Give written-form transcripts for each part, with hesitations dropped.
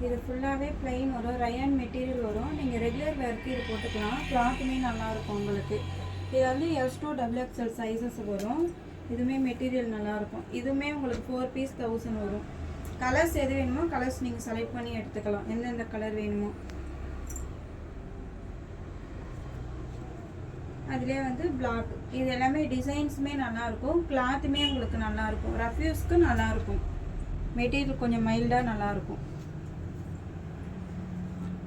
இது ஃபுல்லாகவே ப்ளைன் வரும், ரயான் மெட்டீரியல் வரும். நீங்கள் ரெகுலர் வேர்க்கு இது போட்டுக்கலாம். கிளாத்துமே நல்லாயிருக்கும் உங்களுக்கு. இது வந்து S2 XXL சைஸஸ் வரும். இதுவுமே மெட்டீரியல் நல்லாயிருக்கும். இதுவுமே உங்களுக்கு 4 பீஸ் 1000 வரும். கலர்ஸ் எது வேணுமோ கலர்ஸ் நீங்கள் செலக்ட் பண்ணி எடுத்துக்கலாம், எந்தெந்த கலர் வேணுமோ. அதிலே வந்து பிளாக், இது எல்லாமே டிசைன்ஸுமே நல்லாயிருக்கும். கிளாத்துமே உங்களுக்கு நல்லாயிருக்கும். ரஃப் யூஸ்க்கு நல்லாயிருக்கும். மெட்டீரியல் கொஞ்சம் மைல்டாக நல்லாயிருக்கும்.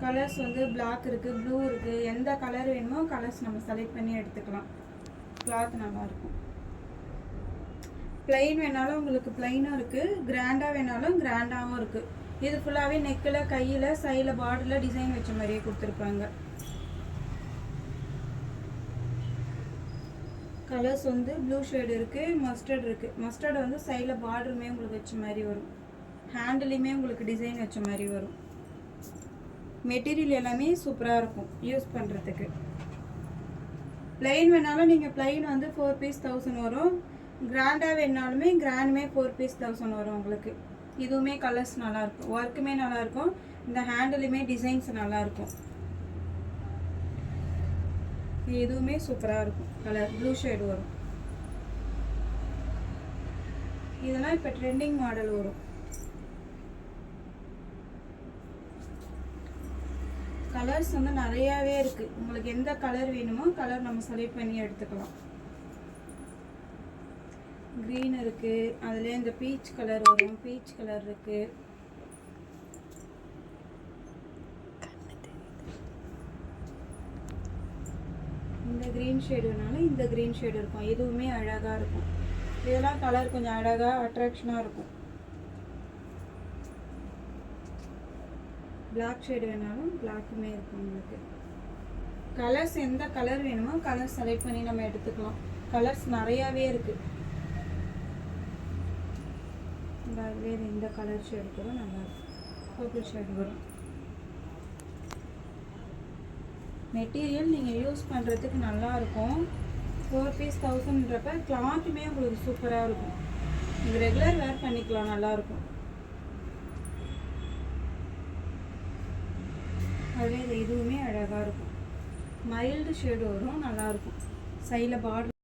கலர்ஸ் வந்து பிளாக் இருக்குது, ப்ளூ இருக்குது. எந்த கலர் வேணுமோ கலர்ஸ் நம்ம செலக்ட் பண்ணி எடுத்துக்கலாம். கிளாத் நல்லாயிருக்கும். ப்ளைன் வேணாலும் உங்களுக்கு ப்ளைனும் இருக்குது, கிராண்டாக வேணாலும் கிராண்டாகவும் இருக்குது. இது ஃபுல்லாகவே நெக்கில், கையில், சைடில், பார்டரில் டிசைன் வச்ச மாதிரியே கொடுத்துருப்பாங்க. கலர்ஸ் வந்து ப்ளூ ஷேடு இருக்குது, மஸ்டர்ட் இருக்குது. மஸ்டர்ட் வந்து சைடில் பார்டருமே உங்களுக்கு வச்ச மாதிரி வரும். ஹேண்டிலையுமே உங்களுக்கு டிசைன் வச்ச மாதிரி வரும். மெட்டீரியல் எல்லாமே சூப்பராக இருக்கும் யூஸ் பண்ணுறதுக்கு. ப்ளைன் வேணாலும் நீங்கள் ப்ளைன் வந்து 4 பீஸ் 1000 வரும். கிராண்டாக வேணாலுமே கிராண்டுமே 4 பீஸ் 1000 வரும் உங்களுக்கு. இதுவுமே கலர்ஸ் நல்லாயிருக்கும், ஒர்க்குமே நல்லாயிருக்கும். இந்த ஹேண்டிலுமே டிசைன்ஸ் நல்லாயிருக்கும். இதுவுமே சூப்பராக இருக்கும். கலர் ப்ளூ ஷேடு வரும். இதெல்லாம் இப்போ ட்ரெண்டிங் மாடல் வரும். கலர்ஸ் வந்து நிறையாவே இருக்குது. உங்களுக்கு எந்த கலர் வேணுமோ கலர் நம்ம செலக்ட் பண்ணி எடுத்துக்கலாம். க்ரீன் இருக்குது, அதுலேயே இந்த பீச் கலர் வரும். பீச் கலர் இருக்குது. இந்த க்ரீன் ஷேடு வேணாலும் இந்த க்ரீன் ஷேடு இருக்கும். இதுவுமே அழகாக இருக்கும். இதெல்லாம் கலர் கொஞ்சம் அழகாக அட்ராக்ஷனாக இருக்கும். பிளாக் ஷேடு வேணாலும் பிளாக்குமே இருக்கும் உங்களுக்கு. கலர்ஸ் எந்த கலர் வேணுமோ கலர் செலக்ட் பண்ணி நம்ம எடுத்துக்கலாம். கலர்ஸ் நிறையாவே இருக்குது. அதுவே இந்த கலர் ஷேடு கூட நல்லாயிருக்கும். பர்பிள் ஷேடு வரும். மெட்டீரியல் நீங்கள் யூஸ் பண்ணுறதுக்கு நல்லாயிருக்கும். 4 பீஸ் 1000ன்றப்ப கிளாத்துமே உங்களுக்கு சூப்பராக இருக்கும். இது ரெகுலர் வேர் பண்ணிக்கலாம், நல்லாயிருக்கும். அதுவே இதுவுமே அழகாக இருக்கும். மைல்டு ஷேடு வரும், நல்லாயிருக்கும். சைடில் பார்டர்